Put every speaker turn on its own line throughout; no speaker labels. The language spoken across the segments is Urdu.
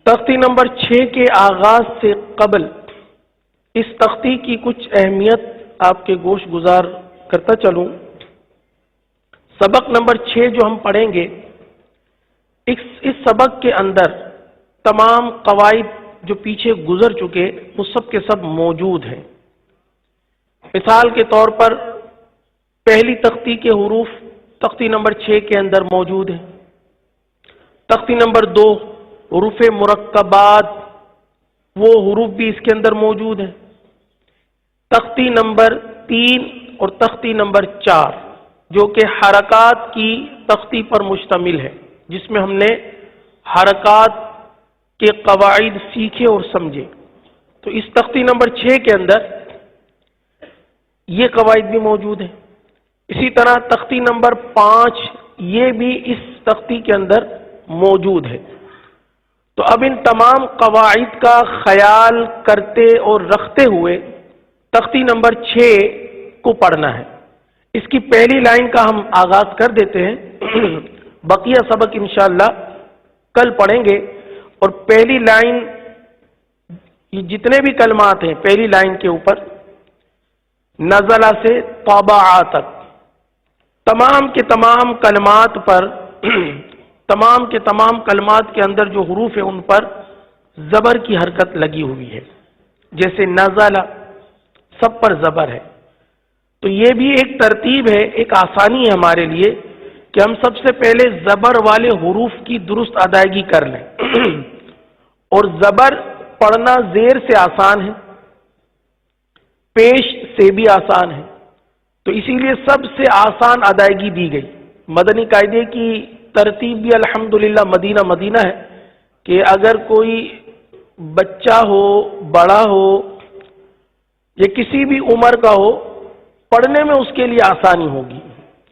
تختی نمبر 6 کے آغاز سے قبل اس تختی کی کچھ اہمیت آپ کے گوش گزار کرتا چلوں۔ سبق نمبر 6 جو ہم پڑھیں گے، اس سبق کے اندر تمام قواعد جو پیچھے گزر چکے وہ سب کے سب موجود ہیں۔ مثال کے طور پر پہلی تختی کے حروف تختی نمبر 6 کے اندر موجود ہیں۔ تختی نمبر 2 حروف مرکبات، وہ حروف بھی اس کے اندر موجود ہیں۔ تختی نمبر 3 اور تختی نمبر 4 جو کہ حرکات کی تختی پر مشتمل ہے، جس میں ہم نے حرکات کے قواعد سیکھے اور سمجھے۔ تو اس تختی نمبر 6 کے اندر یہ قواعد بھی موجود ہیں۔ اسی طرح تختی نمبر 5 یہ بھی اس تختی کے اندر موجود ہے۔ تو اب ان تمام قواعد کا خیال کرتے اور رکھتے ہوئے تختی نمبر 6 کو پڑھنا ہے۔ اس کی پہلی لائن کا ہم آغاز کر دیتے ہیں۔ بقیہ سبق انشاءاللہ کل پڑھیں گے۔ اور پہلی لائن، یہ جتنے بھی کلمات ہیں پہلی لائن کے اوپر نزلہ سے طبع تک، تمام کے تمام کلمات پر تمام کے تمام کلمات کے اندر جو حروف ہیں ان پر زبر کی حرکت لگی ہوئی ہے۔ جیسے نزلہ سب پر زبر ہے۔ تو یہ بھی ایک ترتیب ہے، ایک آسانی ہے ہمارے لیے کہ ہم سب سے پہلے زبر والے حروف کی درست ادائیگی کر لیں۔ اور زبر پڑھنا زیر سے آسان ہے، پیش سے بھی آسان ہے، تو اسی لیے سب سے آسان ادائیگی دی گئی۔ مدنی قاعدے کی ترتیب بھی الحمدللہ مدینہ مدینہ ہے کہ اگر کوئی بچہ ہو، بڑا ہو یا کسی بھی عمر کا ہو، پڑھنے میں اس کے لیے آسانی ہوگی،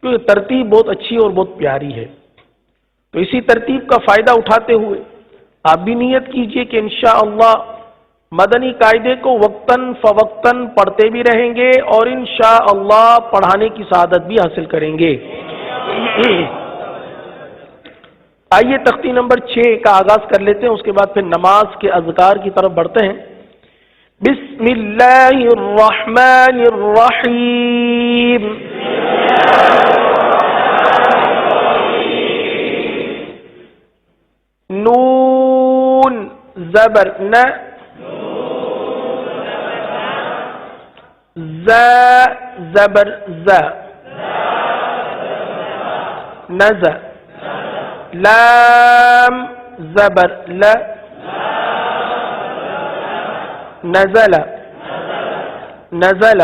کیونکہ ترتیب بہت اچھی اور بہت پیاری ہے۔ تو اسی ترتیب کا فائدہ اٹھاتے ہوئے آپ بھی نیت کیجئے کہ انشاءاللہ مدنی قاعدے کو وقتاً فوقتاً پڑھتے بھی رہیں گے اور انشاءاللہ پڑھانے کی سعادت بھی حاصل کریں گے۔ آئیے تختی نمبر 6 کا آغاز کر لیتے ہیں، اس کے بعد پھر نماز کے اذکار کی طرف بڑھتے ہیں۔ بسم اللہ الرحمن الرحیم۔ نون زبر ن، ز زبر ز، نز، لام زبر ل، نزل، نزل۔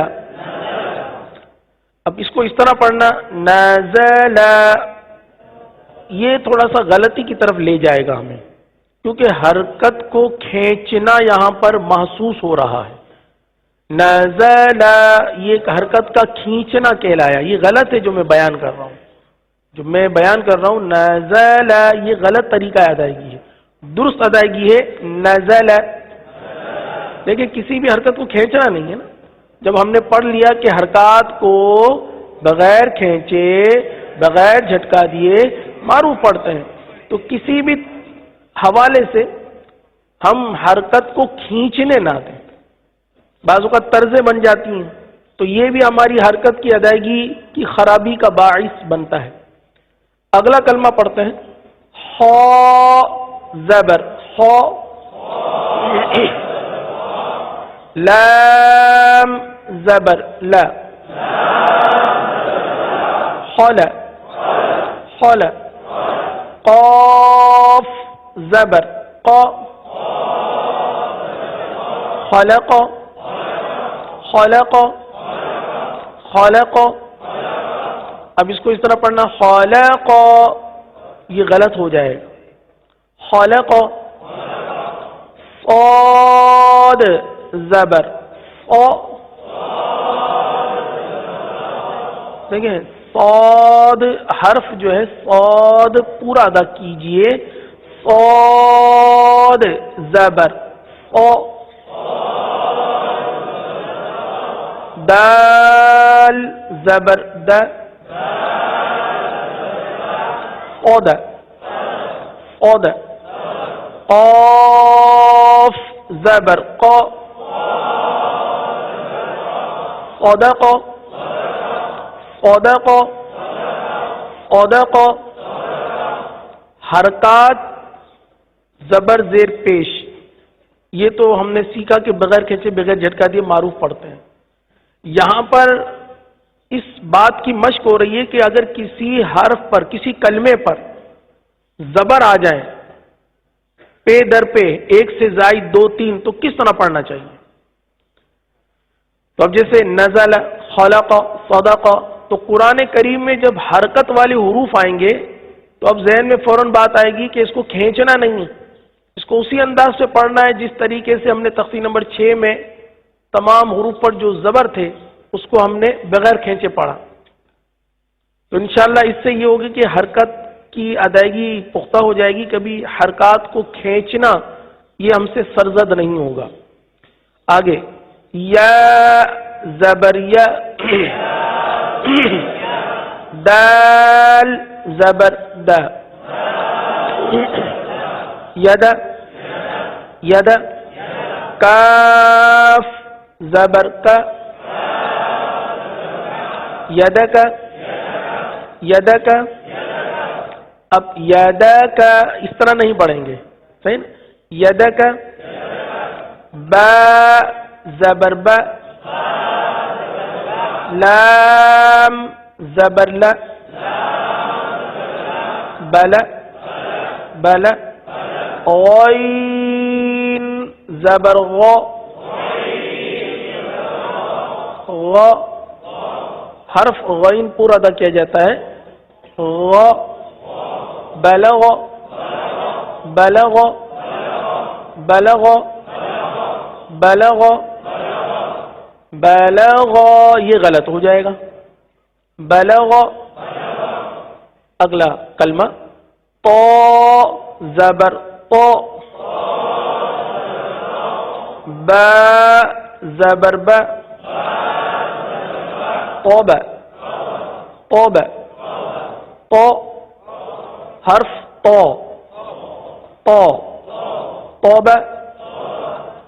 اب اس کو اس طرح پڑھنا نزل، یہ تھوڑا سا غلطی کی طرف لے جائے گا ہمیں، کیونکہ حرکت کو کھینچنا یہاں پر محسوس ہو رہا ہے۔ نزل یہ ایک حرکت کا کھینچنا کہلایا، یہ غلط ہے جو میں بیان کر رہا ہوں۔ جو میں بیان کر رہا ہوں نزل، یہ غلط طریقہ ادائیگی ہے، درست ادائیگی ہے نزل۔ لیکن کسی بھی حرکت کو کھینچنا نہیں ہے نا۔ جب ہم نے پڑھ لیا کہ حرکات کو بغیر کھینچے، بغیر جھٹکا دیے معروف پڑھتے ہیں، تو کسی بھی حوالے سے ہم حرکت کو کھینچنے نہ دیں، بعض اوقات طرزیں بن جاتی ہیں، تو یہ بھی ہماری حرکت کی ادائیگی کی خرابی کا باعث بنتا ہے۔ اگلا کلمہ پڑھتے ہیں، خا زبر خا، لام زبر لا، خل، خل، قاف زبر قا، خلق، خلق، خلق۔ اب اس کو اس طرح پڑھنا خلق، یہ غلط ہو جائے گا، خلق۔ صاد زبر او، دیکھیں صاد حرف جو ہے صاد پورا ادا کیجئے، صاد زبر او، دال زبر د، od، od، قاف زبر قا، صدق صدق صدق، حرکات زبر زیر پیش، یہ تو ہم نے سیکھا کہ بغیر کھینچے بغیر جھٹکا دیے معروف پڑھتے ہیں۔ یہاں پر اس بات کی مشق ہو رہی ہے کہ اگر کسی حرف پر، کسی کلمے پر زبر آ جائے پے در پہ، ایک سے زائد دو تین، تو کس طرح پڑھنا چاہیے؟ تو اب جیسے نزل، خلق، صدق، تو قرآن کریم میں جب حرکت والے حروف آئیں گے تو اب ذہن میں فوراً بات آئے گی کہ اس کو کھینچنا نہیں ہے، اس کو اسی انداز سے پڑھنا ہے جس طریقے سے ہم نے تختی نمبر 6 میں تمام حروف پر جو زبر تھے اس کو ہم نے بغیر کھینچے پڑھا۔ تو انشاءاللہ اس سے یہ ہوگی کہ حرکت کی ادائیگی پختہ ہو جائے گی، کبھی حرکات کو کھینچنا یہ ہم سے سرزد نہیں ہوگا۔ آگے یا زبر یا، دال زبر دا، ید ید، کاف زبر کا، یدک یدک، اب یدک اس طرح نہیں پڑھیں گے، صحیح نا؟ یدک، با زبر با، لام زبر لا، بلا بلا، غین زبر غو، غو، حرف غین پورا ادا کیا جاتا ہے، غو، بلغ بلغ بلغ بلغ بلغ، یہ غلط ہو جائے گا، بلغ۔ اگلا کلمہ تو زبر تو، با زبر با، توبہ توبہ، تو حرف تو، تو توبہ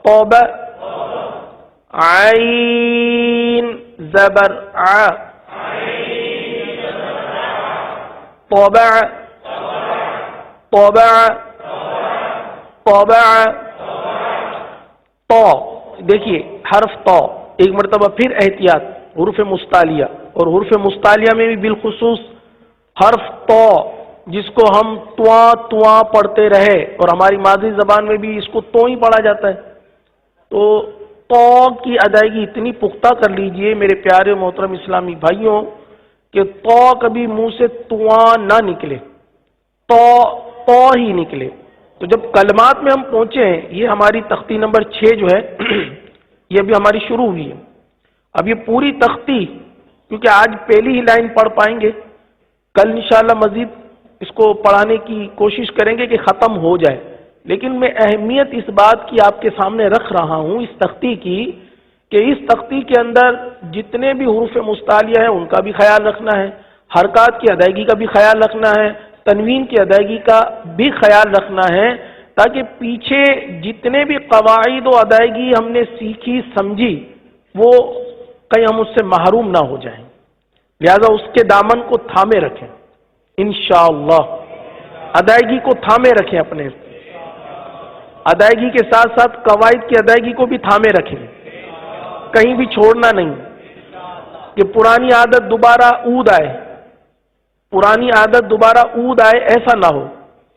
توبہ، عین زبر ع، طبع طبع طبع، تو دیکھیے حرف تو، ایک مرتبہ پھر احتیاط، حروف مستعلیہ، اور حروف مستعلیہ میں بھی بالخصوص حرف تو جس کو ہم تواں تواں پڑھتے رہے، اور ہماری مادری زبان میں بھی اس کو تو ہی پڑھا جاتا ہے، تو کی ادائیگی اتنی پختہ کر لیجئے میرے پیارے محترم اسلامی بھائیوں کہ تو کبھی منہ سے تواں نہ نکلے، تو ہی نکلے۔ تو جب کلمات میں ہم پہنچے ہیں، یہ ہماری تختی نمبر 6 جو ہے یہ ابھی ہماری شروع ہوئی ہے، اب یہ پوری تختی، کیونکہ آج پہلی ہی لائن پڑھ پائیں گے، کل انشاءاللہ مزید اس کو پڑھانے کی کوشش کریں گے کہ ختم ہو جائے، لیکن میں اہمیت اس بات کی آپ کے سامنے رکھ رہا ہوں اس تختی کی، کہ اس تختی کے اندر جتنے بھی حروف مستعلیہ ہیں ان کا بھی خیال رکھنا ہے، حرکات کی ادائیگی کا بھی خیال رکھنا ہے، تنوین کی ادائیگی کا بھی خیال رکھنا ہے، تاکہ پیچھے جتنے بھی قواعد و ادائیگی ہم نے سیکھی سمجھی وہ کہیں ہم اس سے محروم نہ ہو جائیں، لہذا اس کے دامن کو تھامے رکھیں، انشاءاللہ ادائیگی کو تھامے رکھیں، اپنے ادائیگی کے ساتھ ساتھ قواعد کی ادائیگی کو بھی تھامے رکھیں، کہیں بھی چھوڑنا نہیں کہ پرانی عادت دوبارہ عود آئے، پرانی عادت دوبارہ عود آئے، ایسا نہ ہو،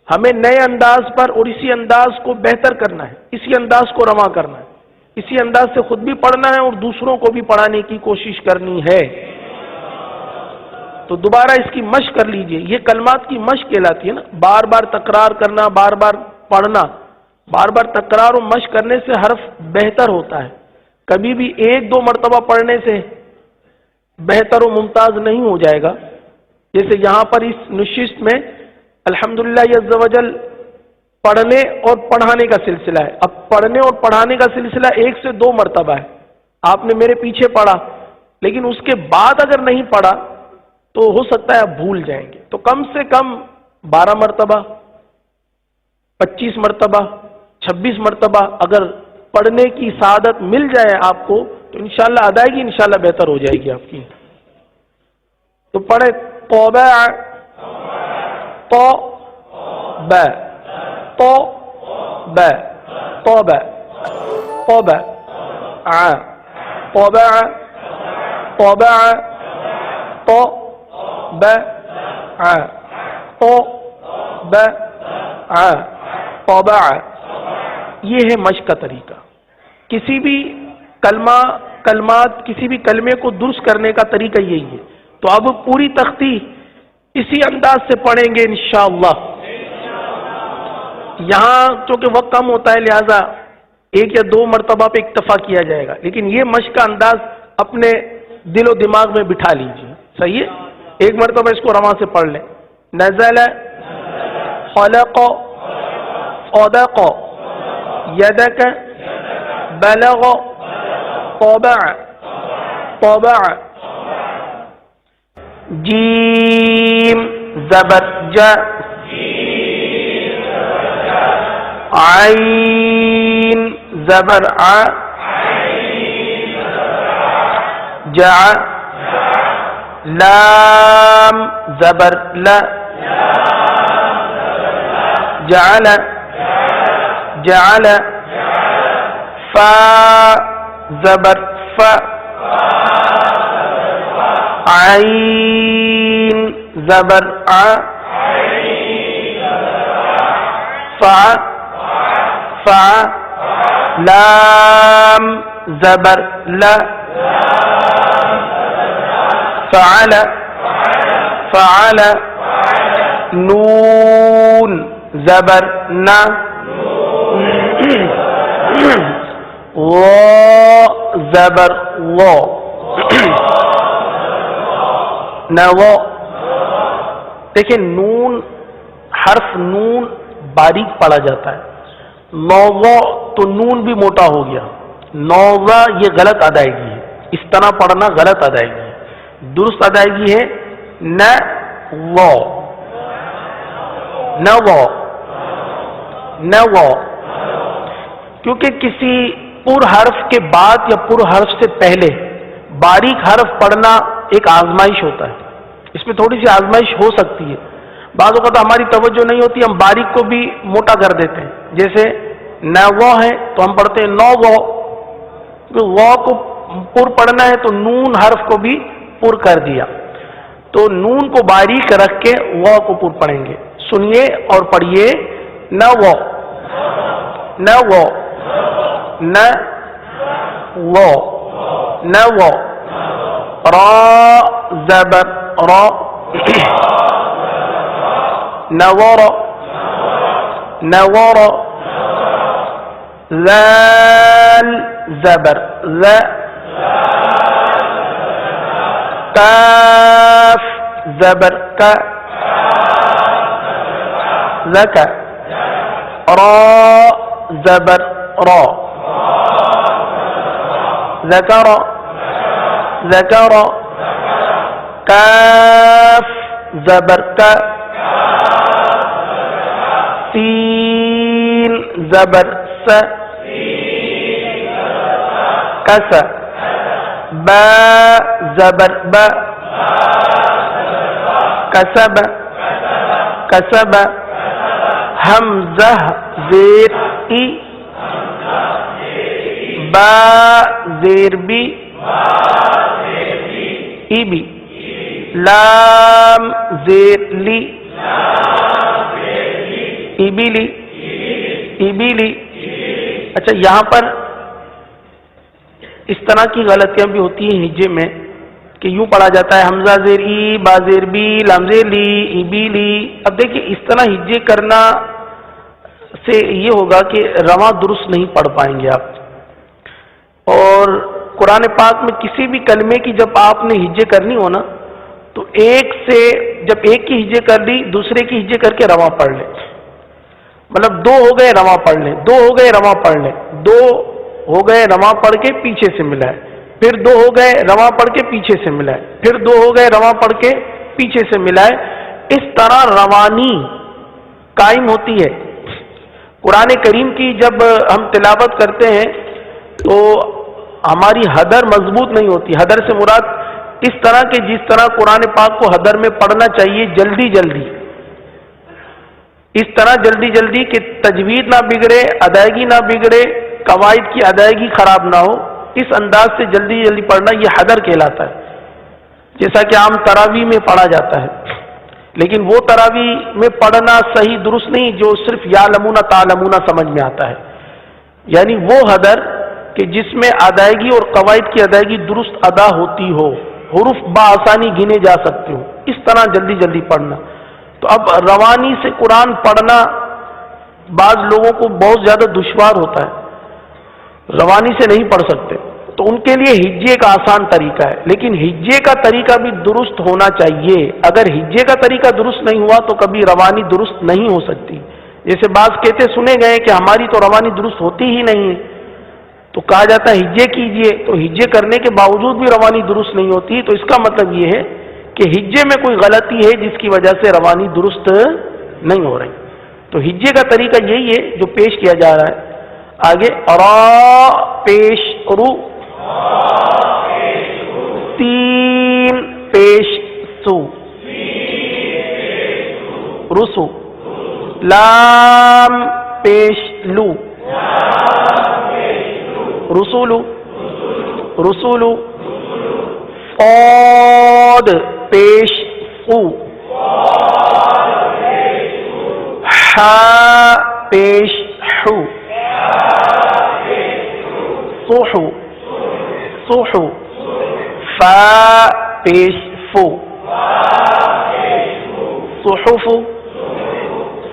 ہمیں نئے انداز پر اور اسی انداز کو بہتر کرنا ہے، اسی انداز کو رواں کرنا ہے، اسی انداز سے خود بھی پڑھنا ہے اور دوسروں کو بھی پڑھانے کی کوشش کرنی ہے۔ تو دوبارہ اس کی مشق کر لیجئے، یہ کلمات کی مشق کہلاتی ہے نا، بار بار تکرار کرنا، بار بار پڑھنا، بار بار تکرار و مشق کرنے سے حرف بہتر ہوتا ہے، کبھی بھی ایک دو مرتبہ پڑھنے سے بہتر و ممتاز نہیں ہو جائے گا۔ جیسے یہاں پر اس نشست میں الحمدللہ عز و جل پڑھنے اور پڑھانے کا سلسلہ ہے، اب پڑھنے اور پڑھانے کا سلسلہ 1 سے 2 مرتبہ ہے، آپ نے میرے پیچھے پڑھا، لیکن اس کے بعد اگر نہیں پڑھا تو ہو سکتا ہے آپ بھول جائیں گے، تو کم سے کم 12 مرتبہ 25 مرتبہ 26 مرتبہ اگر پڑھنے کی سعادت مل جائے آپ کو تو انشاءاللہ ادائیگی انشاءاللہ بہتر ہو جائے گی آپ کی. تو پڑھے توبہ تو بہ تو بہ توبہ توبہ توبہ توبہ تو بہ تو بہ توبہ. یہ ہے مشق کا طریقہ. کسی بھی کلمات کسی بھی کلمے کو درست کرنے کا طریقہ یہی ہے. تو اب پوری تختی اسی انداز سے پڑھیں گے انشاءاللہ. یہاں چونکہ وقت کم ہوتا ہے لہذا 1 یا 2 مرتبہ پہ اکتفا کیا جائے گا، لیکن یہ مشق کا انداز اپنے دل و دماغ میں بٹھا لیجیے. صحیح ہے؟ 1 مرتبہ اس کو رواں سے پڑھ لیں. نزل خلق صدق یدک بلغ طبع طبع. جیم زبر ج عین زبر ع جع لام زبر ل جعل جعل فا زبر ف عین زبر ع فا فا لام زبر ل فعل فعل نون زبر نا زبر و نو. دیکھیں نون حرف نون باریک پڑھا جاتا ہے. نووا تو نون بھی موٹا ہو گیا. نووا یہ غلط ادائیگی ہے. اس طرح پڑھنا غلط ادائیگی ہے. درست ادائیگی ہے نہ وہ نہ وہ نہ وہ. کیونکہ کسی پر حرف کے بعد یا پر حرف سے پہلے باریک حرف پڑھنا ایک آزمائش ہوتا ہے. اس میں تھوڑی سی آزمائش ہو سکتی ہے. بعض اوقات ہماری توجہ نہیں ہوتی، ہم باریک کو بھی موٹا کر دیتے ہیں. جیسے نہ وہ ہے تو ہم پڑھتے ہیں نو وہ کو پر پڑھنا ہے تو نون حرف کو بھی پر کر دیا. تو نون کو باریک رکھ کے وہ کو پر پڑھیں گے. سنیے اور پڑھیے نہ وہ نہ وہ نہ وہ نہ وہ. را زبر را نور نور. ذال زبر ذا کاف زبر کا ذکر. را زبر را ذکر ذکر. کاف زبر کا سین زبر س کس. با زبر با کسب کسب. حمزہ زیر ای با زیر بی ای بی. لام زیر لی ایبیلی ایبیلی. اچھا یہاں پر اس طرح کی غلطیاں بھی ہوتی ہیں ہجے میں کہ یوں پڑھا جاتا ہے حمزہ زیر ای با زیر بی لام زیر لی ایبیلی. اب دیکھیں اس طرح ہجے کرنا سے یہ ہوگا کہ رواں درست نہیں پڑھ پائیں گے آپ. اور قرآن پاک میں کسی بھی کلمے کی جب آپ نے ہجے کرنی ہو نا تو جب ایک کی ہجے کر لی دوسرے کی ہجے کر کے رواں پڑھ لیں. مطلب 2 ہو گئے رواں پڑھ لیں 2 ہو گئے رواں پڑھ لیں 2 ہو گئے رواں پڑھ کے پیچھے سے ملائے. پھر 2 ہو گئے رواں پڑھ کے پیچھے سے ملائے. پھر 2 ہو گئے رواں پڑھ کے پیچھے سے ملائے. اس طرح روانی قائم ہوتی ہے. قرآن کریم کی جب ہم تلاوت کرتے ہیں تو ہماری حدر مضبوط نہیں ہوتی. حدر سے مراد اس طرح کہ جس طرح قرآن پاک کو حدر میں پڑھنا چاہیے، جلدی جلدی، اس طرح جلدی جلدی کہ تجوید نہ بگڑے، ادائیگی نہ بگڑے، قواعد کی ادائیگی خراب نہ ہو، اس انداز سے جلدی جلدی پڑھنا یہ حدر کہلاتا ہے. جیسا کہ عام تراویح میں پڑھا جاتا ہے، لیکن وہ تراویح میں پڑھنا صحیح درست نہیں جو صرف یعلمون تعلمون سمجھ میں آتا ہے. یعنی وہ حدر کہ جس میں ادائیگی اور قواعد کی ادائیگی درست ادا ہوتی ہو، حروف بآسانی گنے جا سکتے ہو، اس طرح جلدی جلدی پڑھنا. تو اب روانی سے قرآن پڑھنا بعض لوگوں کو بہت زیادہ دشوار ہوتا ہے، روانی سے نہیں پڑھ سکتے، تو ان کے لیے ہجے کا آسان طریقہ ہے. لیکن ہجے کا طریقہ بھی درست ہونا چاہیے. اگر ہجے کا طریقہ درست نہیں ہوا تو کبھی روانی درست نہیں ہو سکتی. جیسے بعض کہتے سنے گئے کہ ہماری تو روانی درست ہوتی ہی نہیں ہے، تو کہا جاتا ہے ہجے کیجئے، تو ہجے کرنے کے باوجود بھی روانی درست نہیں ہوتی. تو اس کا مطلب یہ ہے کہ ہجے میں کوئی غلطی ہے جس کی وجہ سے روانی درست نہیں ہو رہی. تو ہجے کا طریقہ یہی ہے جو پیش کیا جا رہا ہے. آگے را پیش رو، تین پیش سو، رسو، لام پیش لو، رسولو، رسولو، صاد پیش سو، حا پیش حو، صحو، صحو، فا پیش فو، صحف،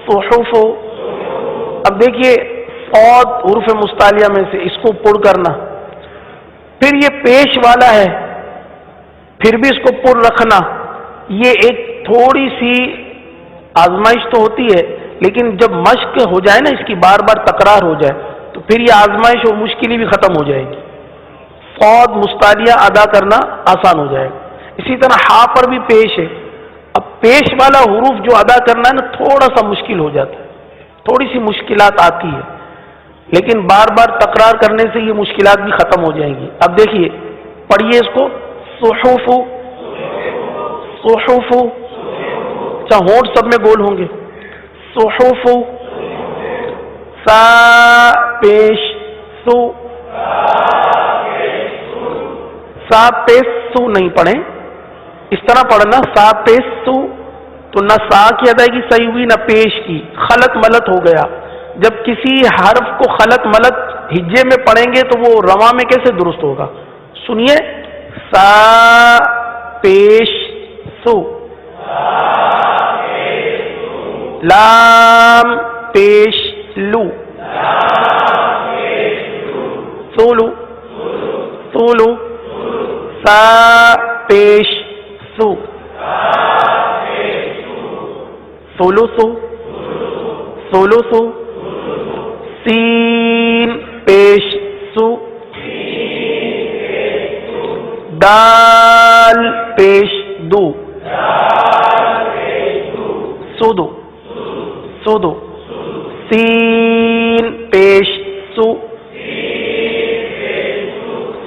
صحف. اب دیکھیے صاد حروف مستعلیہ میں سے، اس کو پر کرنا، پھر یہ پیش والا ہے، پھر بھی اس کو پر رکھنا، یہ ایک تھوڑی سی آزمائش تو ہوتی ہے، لیکن جب مشق ہو جائے نا، اس کی بار بار تکرار ہو جائے تو پھر یہ آزمائش اور مشکل بھی ختم ہو جائے گی. صاد مستعلیہ ادا کرنا آسان ہو جائے گا. اسی طرح ہا پر بھی پیش ہے. اب پیش والا حروف جو ادا کرنا ہے نا، تھوڑا سا مشکل ہو جاتا ہے، تھوڑی سی مشکلات آتی ہے، لیکن بار بار تکرار کرنے سے یہ مشکلات بھی ختم ہو جائیں گی. اب دیکھیے پڑھیے اس کو، صحف، صحف، اچھا ہونٹ سب میں گول ہوں گے، صحف، سا پیش سو، سا پیش سو نہیں پڑھیں، اس طرح پڑھنا سا پیش سو، تو نہ سا کی ادائیگی صحیح ہوئی نہ پیش کی، خلط ملط ہو گیا. جب کسی حرف کو خلط ملط ہجے میں پڑھیں گے تو وہ رواں میں کیسے درست ہوگا؟ سنیے، سا پیش سو، لام پیش لو، سولو، سولو، سا پیش سو، سولو سو، سولو سو، سین پیش سو، دال پیش دو، سودو، سودو، سین پیش سو،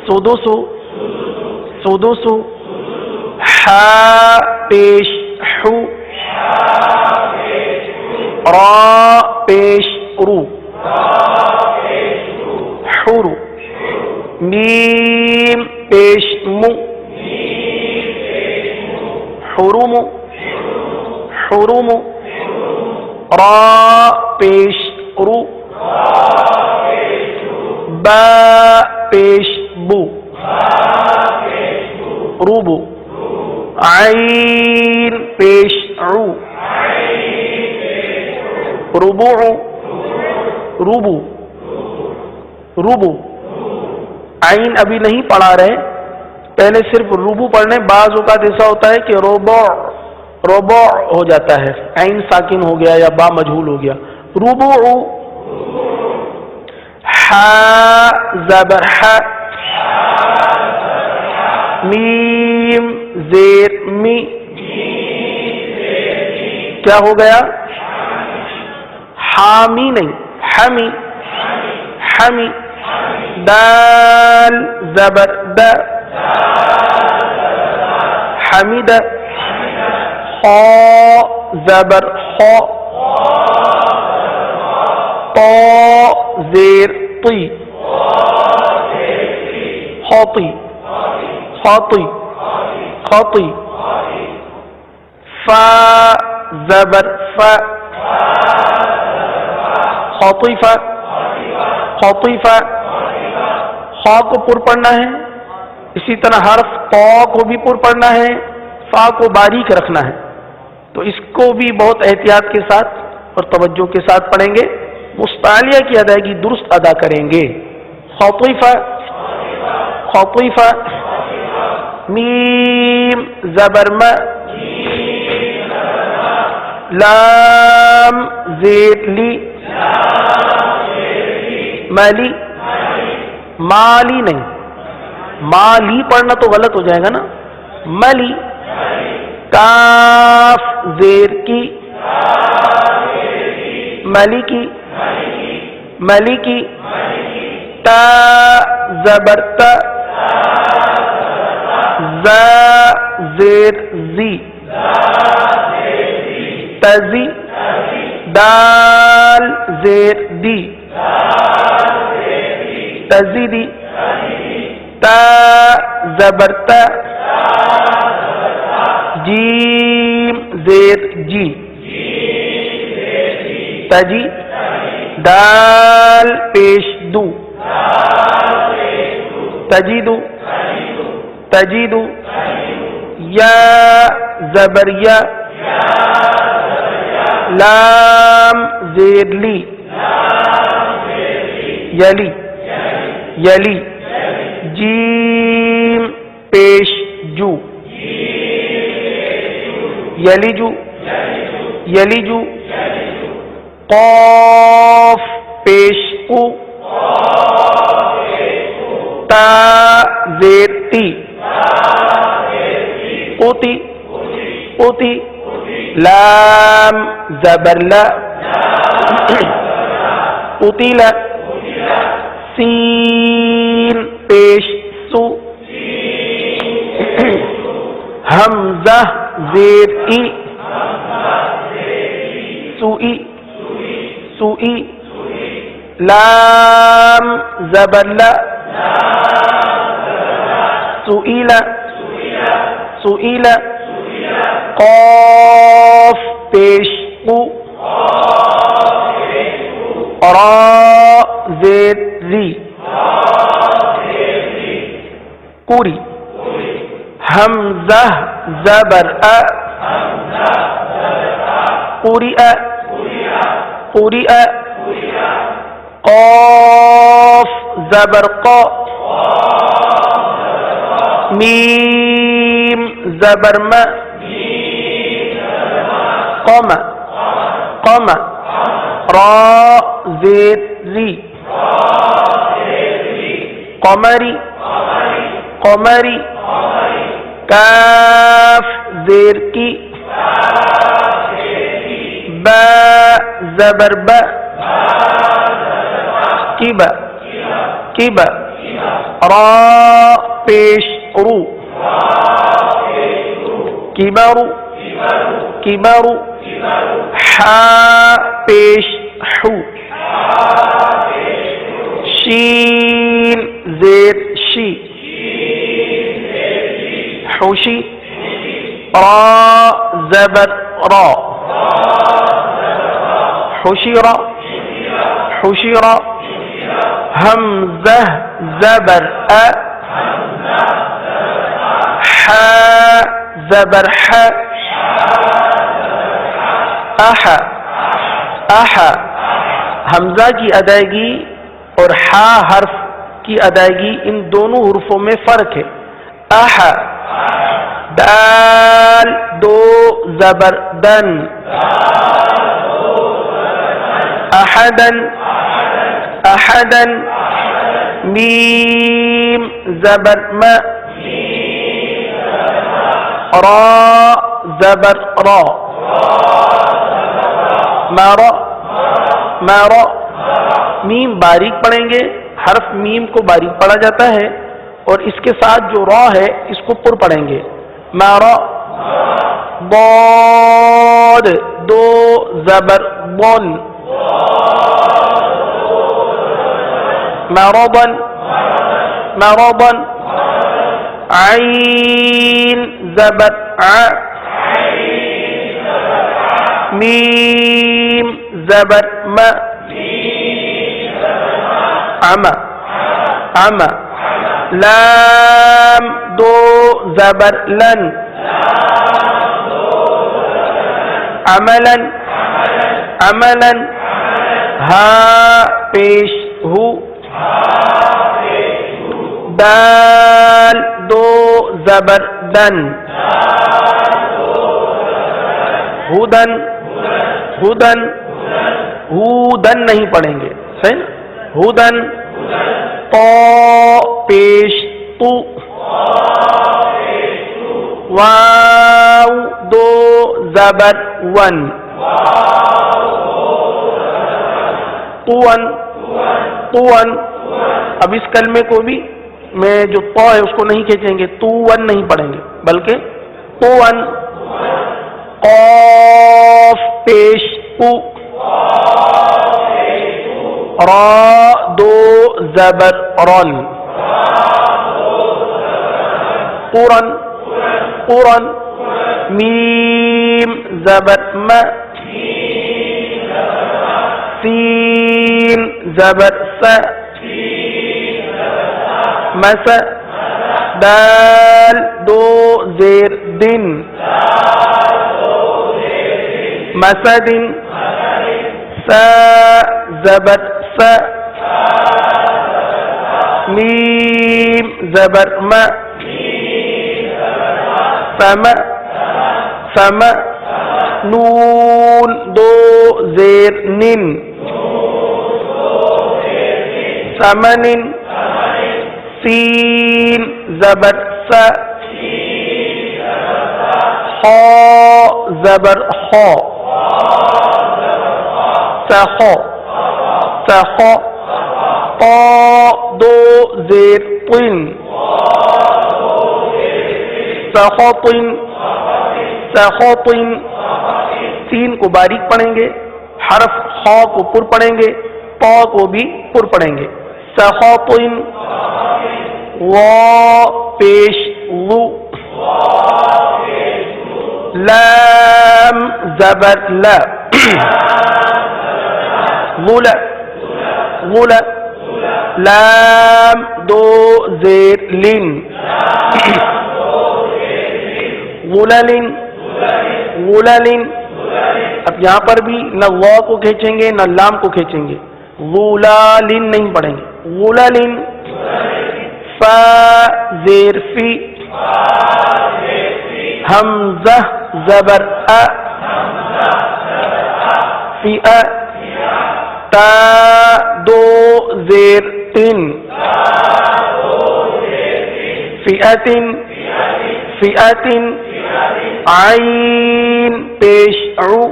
سودو سو، سودو سو، حا پیش حو، را پیش رو، حرو، میم پیش مو، حروم، حروم، را پیش رو، با پیش بو، روبو، عین پیش عو، ربوع، روبو، روبو. عین ابھی نہیں پڑھا رہے، پہلے صرف روبو پڑھنے. بعض اوقات ایسا ہوتا ہے کہ روبع، روبع ہو جاتا ہے، عین ساکن ہو گیا یا با مجہول ہو گیا. ربوع، حا زبر حا، میم زیر می، کیا ہو گیا؟ حامی نہیں، حمی حمی دال زبر د حمید خا زبر خا طا زیر طی خاطی خاطی خاطی فا زبر فا خاطیفہ خاطیفہ خا کو پر پڑھنا ہے، اسی طرح حرف طا کو بھی پر پڑھنا ہے، فا کو باریک رکھنا ہے، تو اس کو بھی بہت احتیاط کے ساتھ اور توجہ کے ساتھ پڑھیں گے، مستعلیہ کی ادائیگی درست ادا کریں گے. خاطیفہ خاطیفہ میم زبر م لام زیر لی مالی مالی نہیں، مالی پڑھنا تو غلط ہو جائے گا نا، ملی کاف زیر کی ملکی ملکی تا زبر تا ز زیر زی تزی دال زیر دی تزیدی تا زبر تا جیم زیر جی تجی دال پیش دو تجیدو تجیدو یا زبر یا لام زیر لی یلی یلی جیم پیش جو یلی جو یلی جو قاف پیش او تا زیر تی اوتی اوتی لام زبر لا اوتیلا سین پیش سو حمزہ زیر ای سوئی سوئی لام زبر لا سوئیلا سوئیلا قاف پیش قو را زیر ری کوری حمزہ زبر ا قوری ا قوری ا قاف زبر قا میم زبر ما قم قم را زیر ری قمری قمری کاف زیر کی با زبر با کی با کی با را پیش رو کبارو کبارو حا پیش حو شین زیر شی حوشی را زبر را حشیرا حشیرا حمزہ زبر ا حا زبر ح اح اح حمزہ کی ادائیگی اور حا حرف کی ادائیگی ان دونوں حروفوں میں فرق ہے. اح دال دو زبر دن احدن احدن میم زبر ما را زبر را مرا مرا میم باریک پڑھیں گے، حرف میم کو باریک پڑھا جاتا ہے، اور اس کے ساتھ جو را ہے اس کو پر پڑھیں گے. مرا ضاد دو زبر بن، مرضا مرضا عین زبر ع، میم زبر م، عم عم، لام دو زبر لن، عملا عملا، ہا پیش ہو، دال دو زبر دن، ہدن ہدن، ہودن نہیں پڑھیں گے، صحیح نا؟ ہدن، تو پیش تو، واو دو زبر ون، طون طون. اب اس کلمے کو بھی میں جو تو ہے اس کو نہیں کھینچیں گے، طون نہیں پڑھیں گے بلکہ طون. قاف پیش او، را دو زبر رن، قرن قرن، میم زبر م، سین زبر س، مس، دال دو زیر دن، مسدن، سا زبر س، میم زبر م، سم سم، نون دو زیر نن، سمن، سین زبر س، خا زبر خا، سخا سخا، طا دو زیر طن، سخطن سخطن. سین کو باریک پڑھیں گے، حرف خا کو پر پڑھیں گے، طا کو بھی پر پڑھیں گے. سخطن، وا پیش و، لام زبر لا، غل غل، لام دو زیر لن، غلل غلل. اب یہاں پر بھی نہ وا کو کھینچیں گے نہ لام کو کھینچیں گے، غلال نہیں پڑھیں گے، غلل. فا زیر فی، حمزہ زبر ا، فی ا، تا دو زیر تن، فئتن فئتن، عین پیش عو،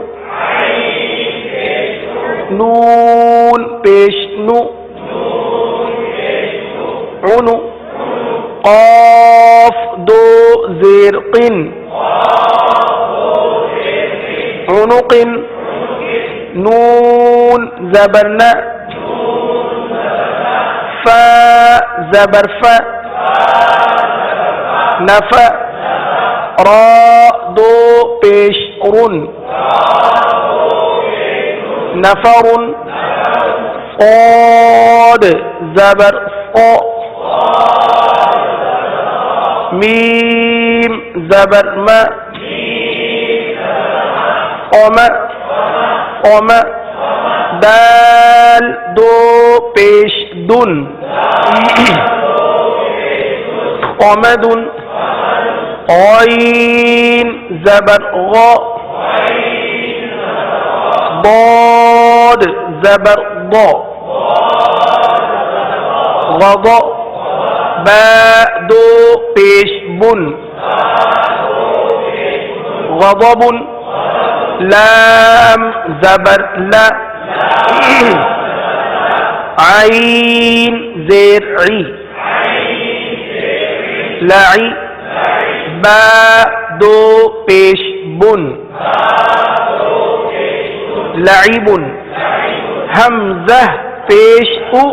نون پیش نو، عنو، قاف دو زیر قن، عنق، نون زبر ن، فا زبر ف، نف، را دو پیش رن، نفر، صاد زبر صا، میم زبر م، قم قم، دال دو پیش دن، قمد، عین زبر غا، ضاد زبر ضا، غضا، با دو پیش بن، غضب، لام زبر لا، عین زیر عی لعی با دو پیش بن لعیب حمزہ پیش او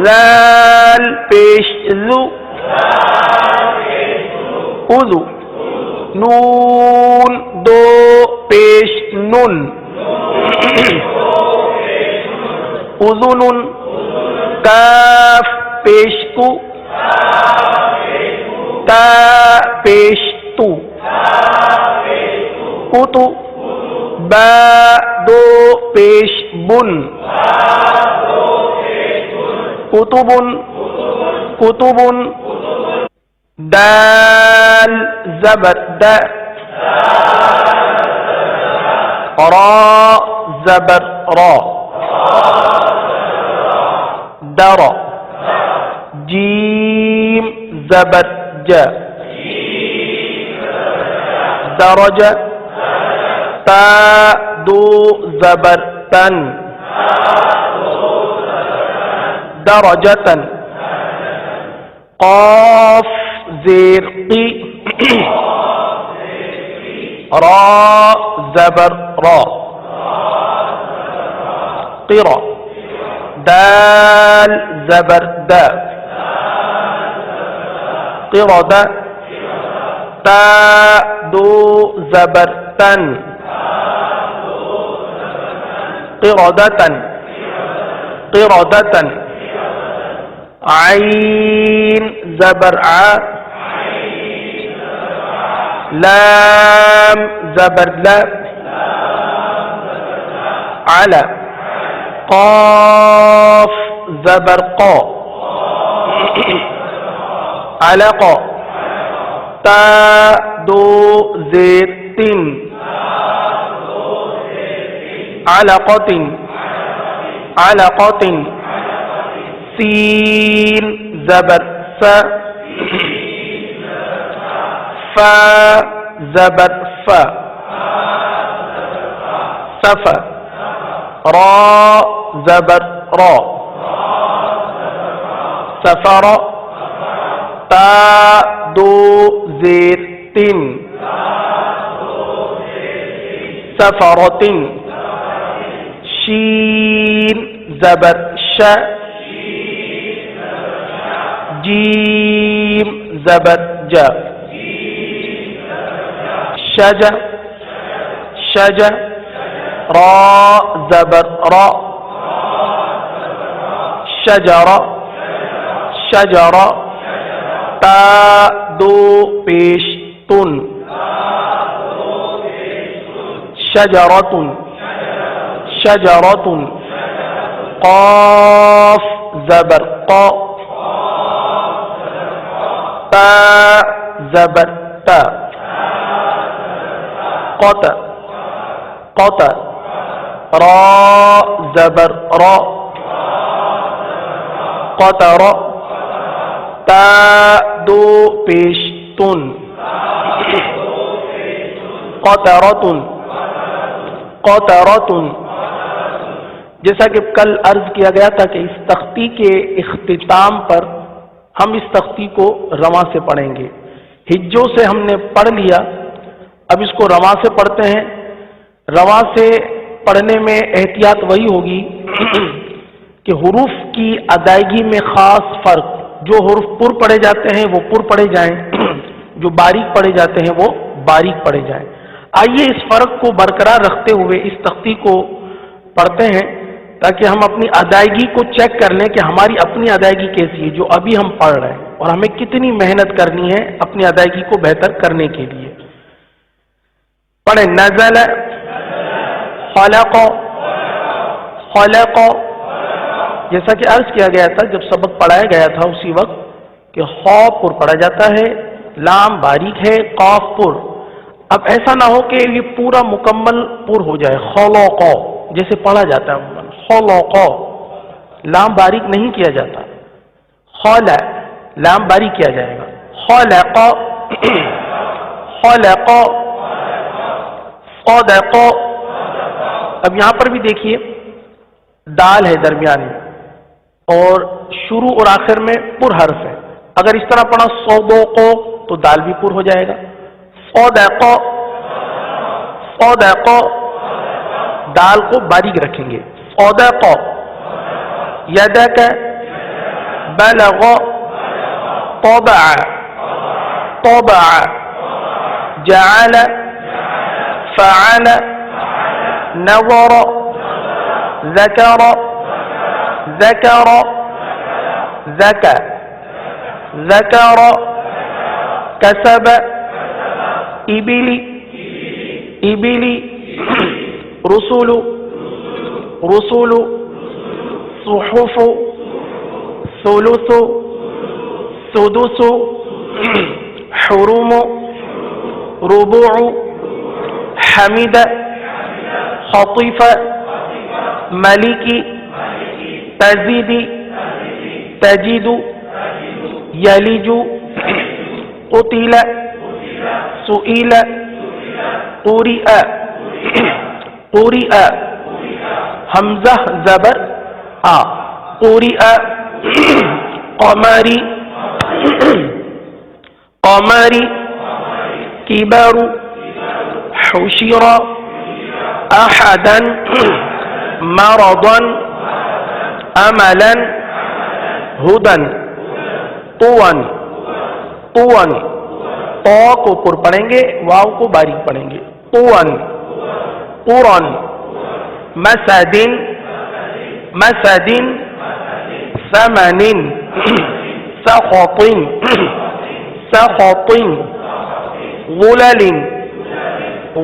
ذال پیش ذو اذو نون دو پیش نن اذن کاف پیش کو تا پیش تو کتو با دو پیش بن کتبن کتبن دال زبر دا را زبر را در جیم زبر جا درج تا دو زبر تن درجتن قاف زیر قی را زبر را قرا دال زبر دا قردا تا دو زبر تن قردتن قردتن عین زبر ع لام زبر لا على قاف زبر قا علق تا دو زیر تین علقة علقة سين زبر فا فا زبر فا صفا را زبر را سفر تا دو زیر تین سفرة شین زبر ش جیم زبر ج شج شج را زبر را شجر شجر تا دو پیش تن شجرتن شجرة قاف زبر قا تا زبر تا قط قط را زبر را قطر تا دو پیش تن قطرتن قطرتن جیسا کہ کل عرض کیا گیا تھا کہ اس تختی کے اختتام پر ہم اس تختی کو رواں سے پڑھیں گے. ہجوں سے ہم نے پڑھ لیا، اب اس کو رواں سے پڑھتے ہیں. رواں سے پڑھنے میں احتیاط وہی ہوگی کہ حروف کی ادائیگی میں خاص فرق، جو حروف پر پڑھے جاتے ہیں وہ پر پڑھے جائیں، جو باریک پڑھے جاتے ہیں وہ باریک پڑھے جائیں. آئیے اس فرق کو برقرار رکھتے ہوئے اس تختی کو پڑھتے ہیں تاکہ ہم اپنی ادائیگی کو چیک کر لیں کہ ہماری اپنی ادائیگی کیسی ہے جو ابھی ہم پڑھ رہے ہیں، اور ہمیں کتنی محنت کرنی ہے اپنی ادائیگی کو بہتر کرنے کے لیے. پڑھیں نزل خلق خلق، جیسا کہ عرض کیا گیا تھا جب سبق پڑھایا گیا تھا اسی وقت کہ خا پر پڑھا جاتا ہے، لام باریک ہے، قاف پر. اب ایسا نہ ہو کہ یہ پورا مکمل پر ہو جائے، خلق جیسے پڑھا جاتا ہے عموماً، خلق لام باریک نہیں کیا جاتا، خل لام باریک کیا جائے گا، خلق خلق صدق. اب یہاں پر بھی دیکھیے دال ہے درمیان میں اور شروع اور آخر میں پر حرف ہے. اگر اس طرح پڑھا صدقو تو دال بھی پر ہو جائے گا. صدقو صدقو دال کو باریک رکھیں گے. صدقو یدک بلغ طبع طبع جعل فعل نظر ذكر ذكر ذكى ذكر كسب إبلي إبلي رسل رسل صحف ثلث سدس حرم ربع حمد خطف ملك تزيد تجد يلج قتل سئل قرئ قرئ حمزہ زبر آ قرئ قمری قمری كبر حشر أحدا مرضا أملا هدى طوًا طوًا طا کو پر پڑھیں گے واو کو باریک پڑھیں گے. طوًا قرآن مسد مسد ثمن سخط سخط غلل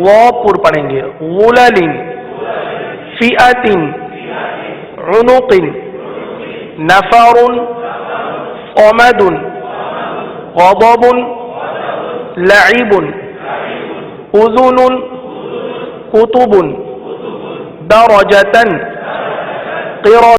وا پر پڑھیں گے غلل فئة عنق نفر صمد غضب لعب أذن كتب درجة قرى